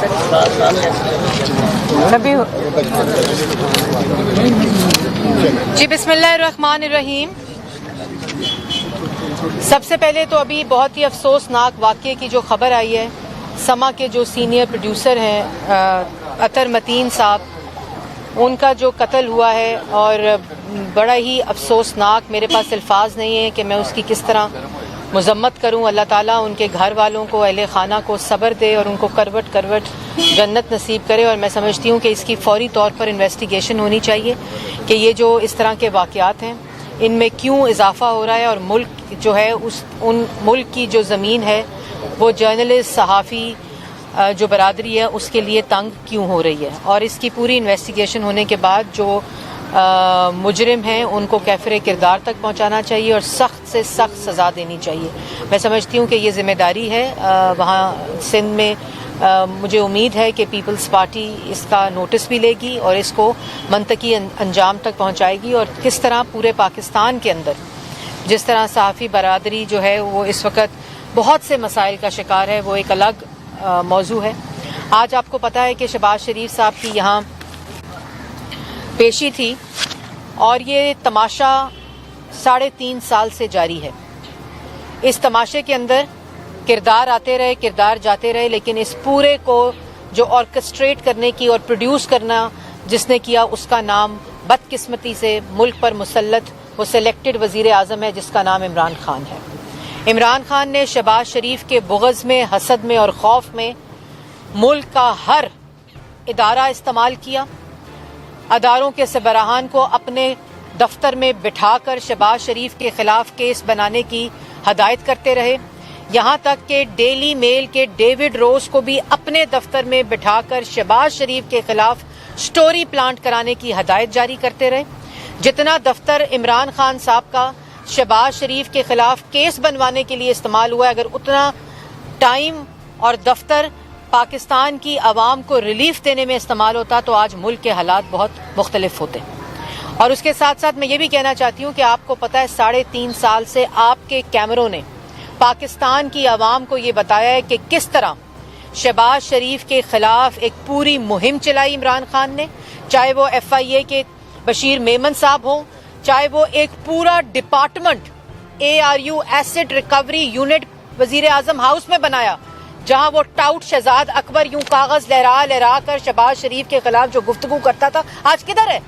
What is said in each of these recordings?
جی بسم اللہ الرحمن الرحیم. سب سے پہلے تو ابھی بہت ہی افسوسناک واقعے کی جو خبر آئی ہے، سما کے جو سینئر پروڈیوسر ہیں اطہر متین صاحب، ان کا جو قتل ہوا ہے، اور بڑا ہی افسوسناک، میرے پاس الفاظ نہیں ہیں کہ میں اس کی کس طرح مذمت کروں. اللہ تعالیٰ ان کے گھر والوں کو، اہل خانہ کو صبر دے اور ان کو کروٹ کروٹ جنت نصیب کرے. اور میں سمجھتی ہوں کہ اس کی فوری طور پر انویسٹیگیشن ہونی چاہیے کہ یہ جو اس طرح کے واقعات ہیں ان میں کیوں اضافہ ہو رہا ہے، اور ملک جو ہے ان ملک کی جو زمین ہے وہ جرنلسٹ، صحافی جو برادری ہے اس کے لیے تنگ کیوں ہو رہی ہے. اور اس کی پوری انویسٹیگیشن ہونے کے بعد جو مجرم ہیں ان کو کیفر کردار تک پہنچانا چاہیے اور سخت سے سخت سزا دینی چاہیے. میں سمجھتی ہوں کہ یہ ذمہ داری ہے وہاں سندھ میں. مجھے امید ہے کہ پیپلز پارٹی اس کا نوٹس بھی لے گی اور اس کو منطقی انجام تک پہنچائے گی. اور کس طرح پورے پاکستان کے اندر جس طرح صحافی برادری جو ہے وہ اس وقت بہت سے مسائل کا شکار ہے، وہ ایک الگ موضوع ہے. آج آپ کو پتہ ہے کہ شہباز شریف صاحب کی یہاں پیشی تھی، اور یہ تماشا 3.5 سال سے جاری ہے. اس تماشے کے اندر کردار آتے رہے، کردار جاتے رہے، لیکن اس پورے کو جو آرکسٹریٹ کرنے کی اور پروڈیوس کرنا جس نے کیا، اس کا نام بدقسمتی سے ملک پر مسلط وہ سلیکٹڈ وزیر اعظم ہے جس کا نام عمران خان ہے. عمران خان نے شہباز شریف کے بغض میں، حسد میں اور خوف میں ملک کا ہر ادارہ استعمال کیا. اداروں کے سربراہان کو اپنے دفتر میں بٹھا کر شہباز شریف کے خلاف کیس بنانے کی ہدایت کرتے رہے. یہاں تک کہ ڈیلی میل کے ڈیوڈ روز کو بھی اپنے دفتر میں بٹھا کر شہباز شریف کے خلاف سٹوری پلانٹ کرانے کی ہدایت جاری کرتے رہے. جتنا دفتر عمران خان صاحب کا شہباز شریف کے خلاف کیس بنوانے کے لیے استعمال ہوا ہے، اگر اتنا ٹائم اور دفتر پاکستان کی عوام کو ریلیف دینے میں استعمال ہوتا تو آج ملک کے حالات بہت مختلف ہوتے. اور اس کے ساتھ ساتھ میں یہ بھی کہنا چاہتی ہوں کہ آپ کو پتہ ہے 3.5 سال سے آپ کے کیمروں نے پاکستان کی عوام کو یہ بتایا ہے کہ کس طرح شہباز شریف کے خلاف ایک پوری مہم چلائی عمران خان نے، چاہے وہ FIA کے بشیر میمن صاحب ہوں، چاہے وہ ایک پورا department ARU asset recovery unit وزیر اعظم ہاؤس میں بنایا، جہاں وہ ٹاؤٹ شہزاد اکبر یوں کاغذ لہرا لہرا کر شہباز شریف کے خلاف جو گفتگو کرتا تھا. آج کدھر ہے؟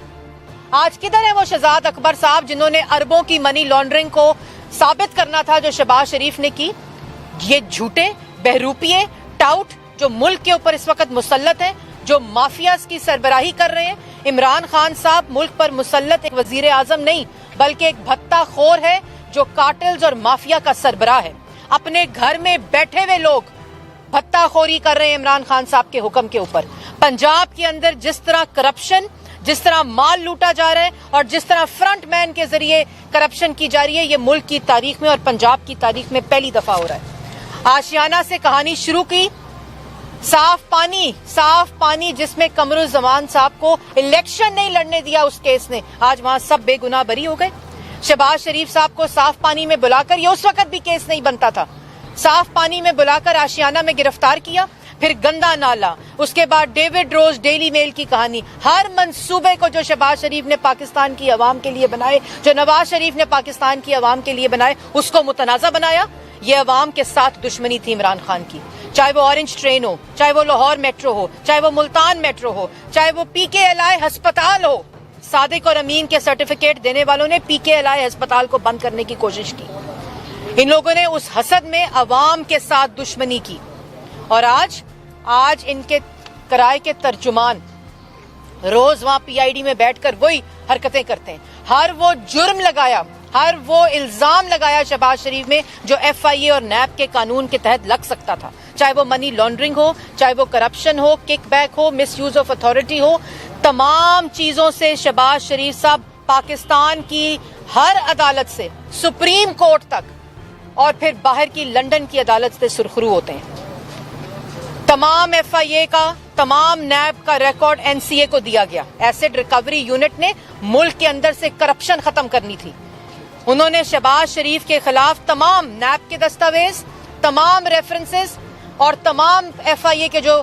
آج کدھر ہے وہ شہزاد اکبر صاحب جنہوں نے اربوں کی منی لانڈرنگ کو ثابت کرنا تھا جو شہباز شریف نے کی؟ یہ جھوٹے بہروپیے ٹاؤٹ جو ملک کے اوپر اس وقت مسلط ہیں، جو مافیاز کی سربراہی کر رہے ہیں. عمران خان صاحب ملک پر مسلط ایک وزیر اعظم نہیں بلکہ ایک بھتہ خور ہے جو کارٹلز اور مافیا کا سربراہ ہے. اپنے گھر میں بیٹھے ہوئے لوگ بھتہ خوری کر رہے ہیں عمران خان صاحب کے حکم کے اوپر. پنجاب کے اندر جس طرح کرپشن، جس طرح مال لوٹا جا رہا ہے اور جس طرح فرنٹ مین کے ذریعے کرپشن کی جا رہی ہے، یہ ملک کی تاریخ میں اور پنجاب کی تاریخ میں پہلی دفعہ ہو رہا ہے. آشیانہ سے کہانی شروع کی، صاف پانی جس میں قمر الزمان صاحب کو الیکشن نہیں لڑنے دیا اس کیس نے، آج وہاں سب بے گناہ بری ہو گئے. شہباز شریف صاحب کو صاف پانی میں بلا کر، یہ اس وقت بھی کیس نہیں بنتا تھا، صاف پانی میں بلا کر آشیانہ میں گرفتار کیا. پھر گندا نالا، اس کے بعد ڈیوڈ روز، ڈیلی میل کی کہانی. ہر منصوبے کو جو شہباز شریف نے پاکستان کی عوام کے لیے بنائے، جو نواز شریف نے پاکستان کی عوام کے لیے بنائے، اس کو متنازع بنایا. یہ عوام کے ساتھ دشمنی تھی عمران خان کی، چاہے وہ اورنج ٹرین ہو، چاہے وہ لاہور میٹرو ہو، چاہے وہ ملتان میٹرو ہو، چاہے وہ PKLI ہسپتال ہو. صادق اور امین کے سرٹیفکیٹ دینے والوں نے PKLI ہسپتال کو بند کرنے کی کوشش کی. ان لوگوں نے اس حسد میں عوام کے ساتھ دشمنی کی، اور آج ان کے کرائے کے ترجمان روز وہاں PID میں بیٹھ کر وہی حرکتیں کرتے ہیں. ہر وہ جرم لگایا، ہر وہ الزام لگایا شہباز شریف میں جو FIA اور نیب کے قانون کے تحت لگ سکتا تھا، چاہے وہ منی لانڈرنگ ہو، چاہے وہ کرپشن ہو، کک بیک ہو، مس یوز آف اتھارٹی ہو. تمام چیزوں سے شہباز شریف صاحب پاکستان کی ہر عدالت سے، سپریم کورٹ تک اور پھر باہر کی لندن کی عدالت سے سرخرو ہوتے ہیں. تمام FIA کا، تمام نیب کا ریکارڈ NCA کو دیا گیا. ایسڈ ریکوری یونٹ نے ملک کے اندر سے کرپشن ختم کرنی تھی. انہوں نے شہباز شریف کے خلاف تمام نیب کے دستاویز، تمام ریفرنسز اور تمام FIA کے جو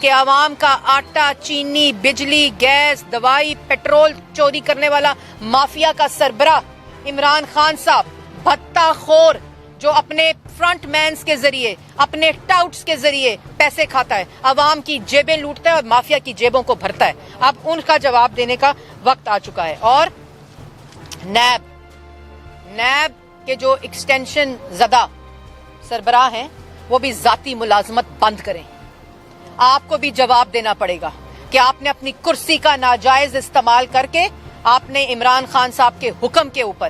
کہ عوام کا آٹا، چینی، بجلی، گیس، دوائی، پیٹرول چوری کرنے والا مافیا کا سربراہ عمران خان صاحب بھتہ خور جو اپنے فرنٹ مینز کے ذریعے، اپنے ٹاؤٹس کے ذریعے پیسے کھاتا ہے، عوام کی جیبیں لوٹتا ہے اور مافیا کی جیبوں کو بھرتا ہے، اب ان کا جواب دینے کا وقت آ چکا ہے۔ اور نیب کے جو ایکسٹینشن زدہ سربراہ ہیں وہ بھی ذاتی ملازمت بند کریں۔ آپ کو بھی جواب دینا پڑے گا کہ آپ نے اپنی کرسی کا ناجائز استعمال کر کے آپ نے عمران خان صاحب کے حکم کے اوپر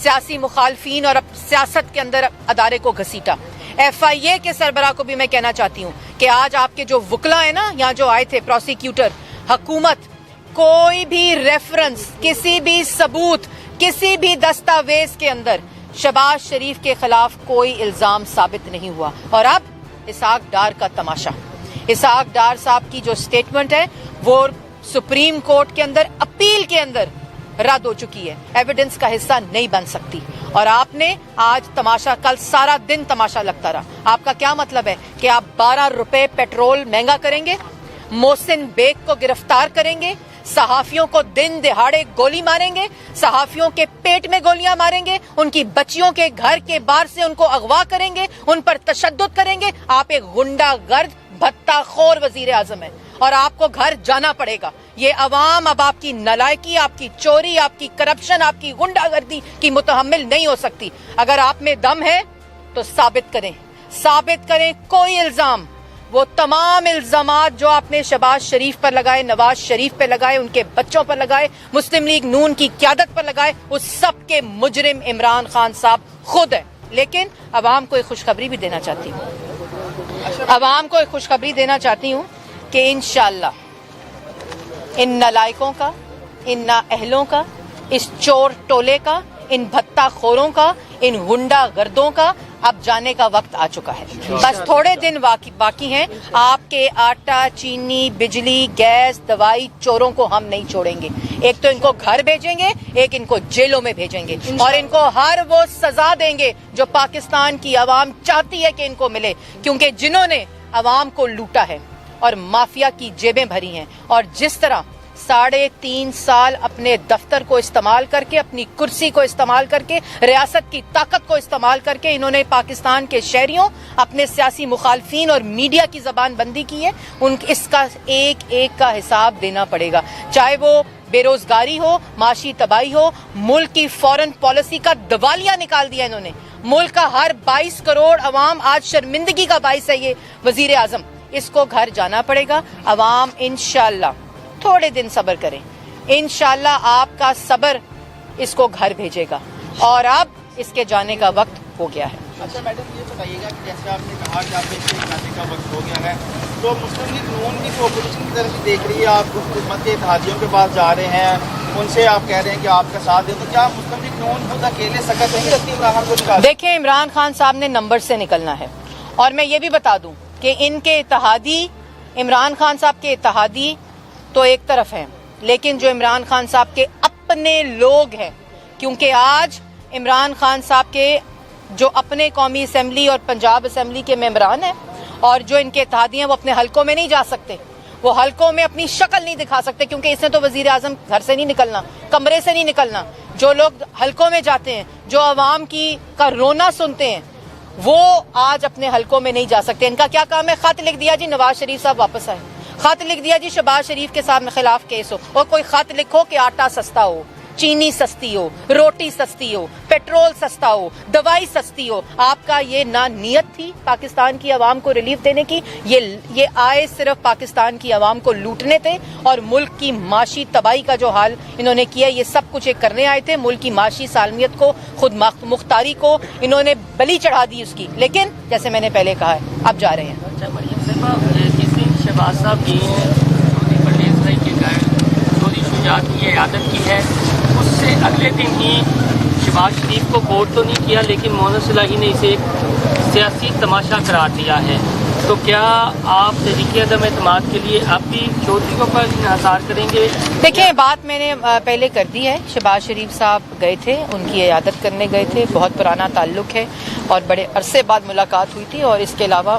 سیاسی مخالفین اور سیاست کے اندر ادارے کو گھسیٹا۔ ایف آئی اے کے سربراہ کو بھی میں کہنا چاہتی ہوں کہ آج آپ کے جو وکلا ہیں نا یہاں جو آئے تھے پروسیکیوٹر، حکومت کوئی بھی ریفرنس، کسی بھی ثبوت، کسی بھی دستاویز کے اندر شہباز شریف کے خلاف کوئی الزام ثابت نہیں ہوا۔ اور اب اسحاق ڈار کا تماشا، اسحاق ڈار صاحب کی جو سٹیٹمنٹ ہے وہ سپریم کورٹ کے اندر اپیل کے اندر رد ہو چکی ہے، ایویڈنس کا حصہ نہیں بن سکتی۔ اور آپ نے آج تماشا، کل سارا دن تماشا لگتا رہا۔ آپ کا کیا مطلب ہے کہ آپ 12 روپے پیٹرول مہنگا کریں گے، محسن بیگ کو گرفتار کریں گے، صحافیوں کو دن دہاڑے گولی ماریں گے، صحافیوں کے پیٹ میں گولیاں ماریں گے، ان کی بچیوں کے گھر کے باہر سے ان کو اغوا کریں گے، ان پر تشدد کریں گے۔ آپ ایک غنڈہ گرد بھتہ خور وزیر اعظم ہے اور آپ کو گھر جانا پڑے گا۔ یہ عوام اب آپ کی نالائکی، آپ کی چوری، آپ کی کرپشن، آپ کی غنڈہ گردی کی متحمل نہیں ہو سکتی۔ اگر آپ میں دم ہے تو ثابت کریں کوئی الزام، وہ تمام الزامات جو آپ نے شہباز شریف پر لگائے، نواز شریف پہ لگائے، ان کے بچوں پر لگائے، مسلم لیگ نون کی قیادت پر لگائے، اس سب کے مجرم عمران خان صاحب خود ہے۔ لیکن عوام کو ایک خوشخبری بھی دینا چاہتی ہوں، کہ انشاءاللہ ان نالائکوں کا، ان نااہلوں کا، اس چور ٹولے کا، ان بھتہ خوروں کا، ان غنڈہ گردوں کا اب جانے کا وقت آ چکا ہے۔ بس تھوڑے دن باقی ہیں۔ آپ کے آٹا، چینی، بجلی، گیس، دوائی چوروں کو ہم نہیں چھوڑیں گے۔ ایک تو ان کو گھر بھیجیں گے، ایک ان کو جیلوں میں بھیجیں گے، اور ان کو ہر وہ سزا دیں گے جو پاکستان کی عوام چاہتی ہے کہ ان کو ملے، کیونکہ جنہوں نے عوام کو لوٹا ہے اور مافیا کی جیبیں بھری ہیں، اور جس طرح 3.5 سال اپنے دفتر کو استعمال کر کے، اپنی کرسی کو استعمال کر کے، ریاست کی طاقت کو استعمال کر کے انہوں نے پاکستان کے شہریوں، اپنے سیاسی مخالفین اور میڈیا کی زبان بندی کی ہے، اس کا ایک ایک کا حساب دینا پڑے گا، چاہے وہ بے روزگاری ہو، معاشی تباہی ہو۔ ملک کی فورن پالیسی کا دیوالیہ نکال دیا انہوں نے۔ ملک کا ہر 22 کروڑ عوام آج شرمندگی کا باعث ہے یہ وزیر اعظم۔ اس کو گھر جانا پڑے گا۔ عوام انشاءاللہ تھوڑے دن صبر کریں، انشاءاللہ آپ کا صبر اس کو گھر بھیجے گا، اور اب اس کے جانے کا وقت ہو گیا ہے۔ اچھا میڈم، یہ بتائیے گا کہ جیسے آپ نے کہا کہ آپ کے جانے کا وقت ہو گیا ہے، تو مسلم لیگ نون بھی تو اپوزیشن کی طرف سے دیکھ رہی ہے، آپ حکومت کے اتحادیوں کے پاس جا رہے ہیں، ان سے آپ کہہ رہے ہیں کہ آپ کا ساتھ دیں، تو کیا مسلم لیگ نون خود اکیلے سکت نہیں رکھتی عمران خان کو نکال؟ دیکھیں، عمران خان صاحب نے نمبر سے نکلنا ہے، اور میں یہ بھی بتا دوں کہ ان کے اتحادی، عمران خان صاحب کے اتحادی تو ایک طرف ہیں، لیکن جو عمران خان صاحب کے اپنے لوگ ہیں، کیونکہ آج عمران خان صاحب کے جو اپنے قومی اسمبلی اور پنجاب اسمبلی کے ممبران ہیں اور جو ان کے اتحادی ہیں، وہ اپنے حلقوں میں نہیں جا سکتے، وہ حلقوں میں اپنی شکل نہیں دکھا سکتے، کیونکہ اس نے تو وزیر اعظم گھر سے نہیں نکلنا، کمرے سے نہیں نکلنا۔ جو لوگ حلقوں میں جاتے ہیں، جو عوام کا رونا سنتے ہیں، وہ آج اپنے حلقوں میں نہیں جا سکتے۔ ان کا کیا کام ہے؟ خط لکھ دیا جی نواز شریف صاحب واپس آئے، خط لکھ دیا جی شہباز شریف کے خلاف کیس ہو، اور کوئی خط لکھو کہ آٹا سستا ہو، چینی سستی ہو، روٹی سستی ہو، پیٹرول سستا ہو، دوائی سستی ہو۔ آپ کا یہ نہ نیت تھی پاکستان کی عوام کو ریلیف دینے کی، یہ آئے صرف پاکستان کی عوام کو لوٹنے تھے، اور ملک کی معاشی تباہی کا جو حال انہوں نے کیا، یہ سب کچھ ایک کرنے آئے تھے۔ ملک کی معاشی سالمیت کو، خود مختاری کو انہوں نے بلی چڑھا دی اس کی، لیکن جیسے میں نے پہلے کہا ہے اب جا رہے ہیں۔ اچھا مریم صاحبہ، جس دن شہباز صاحب کی پرویز بھائی کے گھر چوری شجاعت کی عیادت کی ہے، اس سے اگلے دن ہی شہباز شریف کو کوٹ تو نہیں کیا، لیکن محمد صلاحی نے اسے ایک سیاسی تماشا قرار دیا ہے، تو کیا آپ تحریک عدم اعتماد کے لیے اب بھی چودھریوں پر انحصار کریں گے؟ دیکھیں، بات میں نے پہلے کر دی ہے، شہباز شریف صاحب گئے تھے، ان کی عیادت کرنے گئے تھے، بہت پرانا تعلق ہے اور بڑے عرصے بعد ملاقات ہوئی تھی، اور اس کے علاوہ